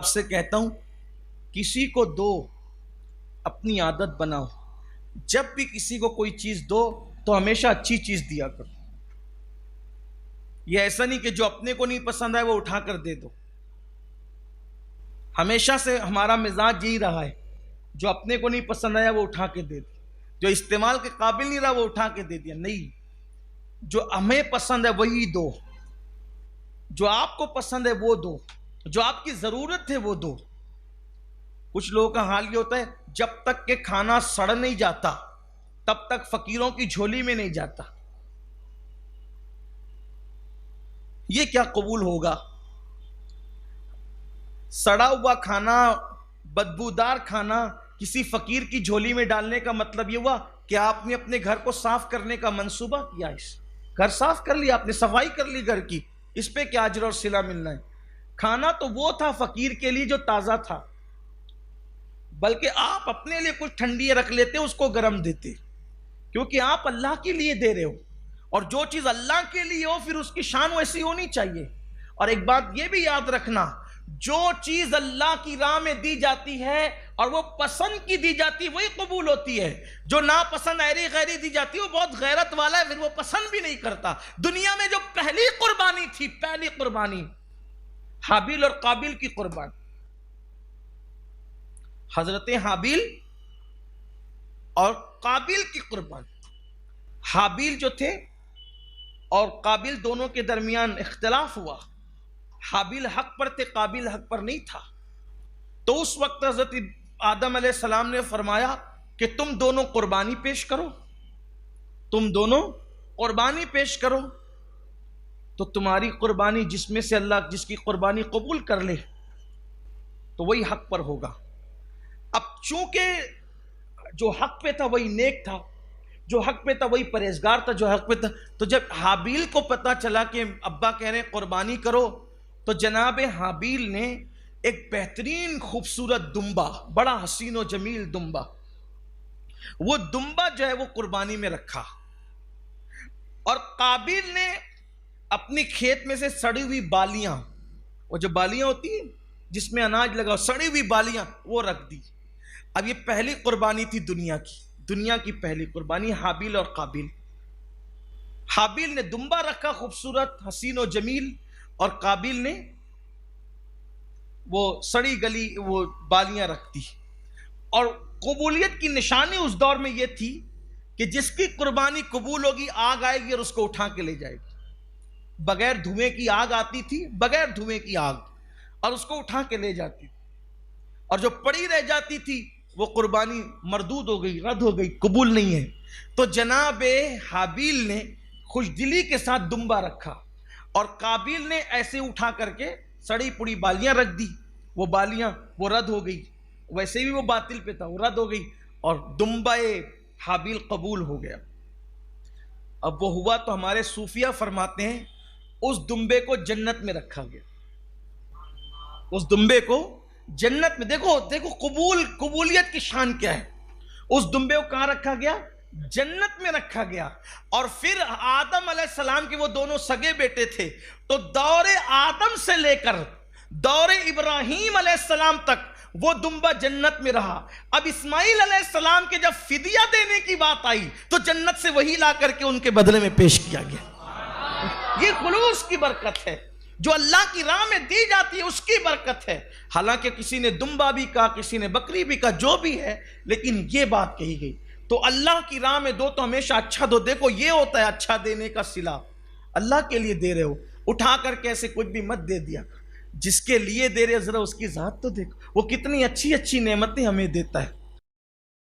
آپ سے کہتا ہوں کسی کو دو، اپنی عادت بناؤ، جب بھی کسی کو کوئی چیز دو تو ہمیشہ اچھی چیز دیا کرو۔ یہ ایسا نہیں کہ جو اپنے کو نہیں پسند آئے وہ اٹھا کر دے دو۔ ہمیشہ سے ہمارا مزاج یہی رہا ہے، جو اپنے کو نہیں پسند آیا وہ اٹھا کے دے دو، جو استعمال کے قابل نہیں رہا وہ اٹھا کے دے دیا۔ نہیں، جو ہمیں پسند ہے وہی دو، جو آپ کو پسند ہے وہ دو، جو آپ کی ضرورت ہے وہ دو۔ کچھ لوگوں کا حال یہ ہوتا ہے جب تک کہ کھانا سڑ نہیں جاتا تب تک فقیروں کی جھولی میں نہیں جاتا۔ یہ کیا قبول ہوگا؟ سڑا ہوا کھانا، بدبودار کھانا کسی فقیر کی جھولی میں ڈالنے کا مطلب یہ ہوا کہ آپ نے اپنے گھر کو صاف کرنے کا منصوبہ کیا، گھر صاف کر لیا، آپ نے صفائی کر لی گھر کی، اس پہ کیا اجر اور صلہ ملنا ہے؟ کھانا تو وہ تھا فقیر کے لیے جو تازہ تھا، بلکہ آپ اپنے لیے کچھ ٹھنڈی رکھ لیتے اس کو گرم دیتے، کیونکہ آپ اللہ کے لیے دے رہے ہو، اور جو چیز اللہ کے لیے ہو پھر اس کی شان ویسی ہونی چاہیے۔ اور ایک بات یہ بھی یاد رکھنا، جو چیز اللہ کی راہ میں دی جاتی ہے اور وہ پسند کی دی جاتی ہے وہی قبول ہوتی ہے، جو ناپسند ایری غیری دی جاتی ہے وہ بہت غیرت والا ہے، پھر وہ پسند بھی نہیں کرتا۔ دنیا میں جو پہلی قربانی تھی، پہلی قربانی حابیل اور قابیل کی قربانی، حضرت حابیل اور قابیل کی قربانی۔ حابیل جو تھے اور قابیل دونوں کے درمیان اختلاف ہوا، حابیل حق پر تھے، قابیل حق پر نہیں تھا۔ تو اس وقت حضرت آدم علیہ السلام نے فرمایا کہ تم دونوں قربانی پیش کرو، تم دونوں قربانی پیش کرو، تو تمہاری قربانی جس میں سے اللہ جس کی قربانی قبول کر لے تو وہی حق پر ہوگا۔ اب چونکہ جو حق پہ تھا وہی نیک تھا، جو حق پہ تھا وہی پرہیزگار تھا، جو حق پہ تھا، تو جب حابیل کو پتا چلا کہ ابا کہہ رہے ہیں قربانی کرو، تو جناب حابیل نے ایک بہترین خوبصورت دمبا، بڑا حسین و جمیل دمبا، وہ دمبا جو ہے وہ قربانی میں رکھا، اور قابیل نے اپنی کھیت میں سے سڑی ہوئی بالیاں، وہ جو بالیاں ہوتی ہیں جس میں اناج لگا، سڑی ہوئی بالیاں وہ رکھ دی۔ اب یہ پہلی قربانی تھی دنیا کی پہلی قربانی، حابیل اور قابیل۔ حابیل نے دمبا رکھا خوبصورت حسین و جمیل، اور قابیل نے وہ سڑی گلی وہ بالیاں رکھ دی۔ اور قبولیت کی نشانی اس دور میں یہ تھی کہ جس کی قربانی قبول ہوگی آگ آئے گی اور اس کو اٹھا کے لے جائے گی، بغیر دھوئیں کی آگ آتی تھی، بغیر دھوئیں کی آگ، اور اس کو اٹھا کے لے جاتی تھی، اور جو پڑی رہ جاتی تھی وہ قربانی مردود ہو گئی، رد ہو گئی، قبول نہیں ہے۔ تو جناب حابیل نے خوش دلی کے ساتھ دمبا رکھا، اور قابیل نے ایسے اٹھا کر کے سڑی پڑی بالیاں رکھ دی، وہ بالیاں وہ رد ہو گئی، ویسے بھی وہ باطل پہ تھا، وہ رد ہو گئی، اور دمبا حابیل قبول ہو گیا۔ اب وہ ہوا تو ہمارے صوفیہ فرماتے ہیں اس دمبے کو جنت میں رکھا گیا، اس دمبے کو جنت میں، دیکھو قبولیت کی شان کیا ہے۔ اس دمبے کو کہاں رکھا گیا؟ جنت میں رکھا گیا۔ اور پھر آدم علیہ السلام کے وہ دونوں سگے بیٹے تھے، تو دور آدم سے لے کر دور ابراہیم علیہ السلام تک وہ دمبا جنت میں رہا۔ اب اسماعیل علیہ السلام کے جب فدیہ دینے کی بات آئی تو جنت سے وہی لا کر کے ان کے بدلے میں پیش کیا گیا۔ یہ خلوص کی برکت ہے، جو اللہ کی راہ میں دی جاتی ہے اس کی برکت ہے۔ حالانکہ کسی نے دمبا بھی کہا، کسی نے بکری بھی کہا، جو بھی ہے، لیکن یہ بات کہی گئی۔ تو اللہ کی راہ میں دو تو ہمیشہ اچھا دو۔ دیکھو یہ ہوتا ہے اچھا دینے کا صلہ، اللہ کے لیے دے رہے ہو، اٹھا کر کے ایسے کچھ بھی مت دے دیا۔ جس کے لیے دے رہے ذرا اس کی ذات تو دیکھو، وہ کتنی اچھی اچھی نعمتیں ہمیں دیتا ہے۔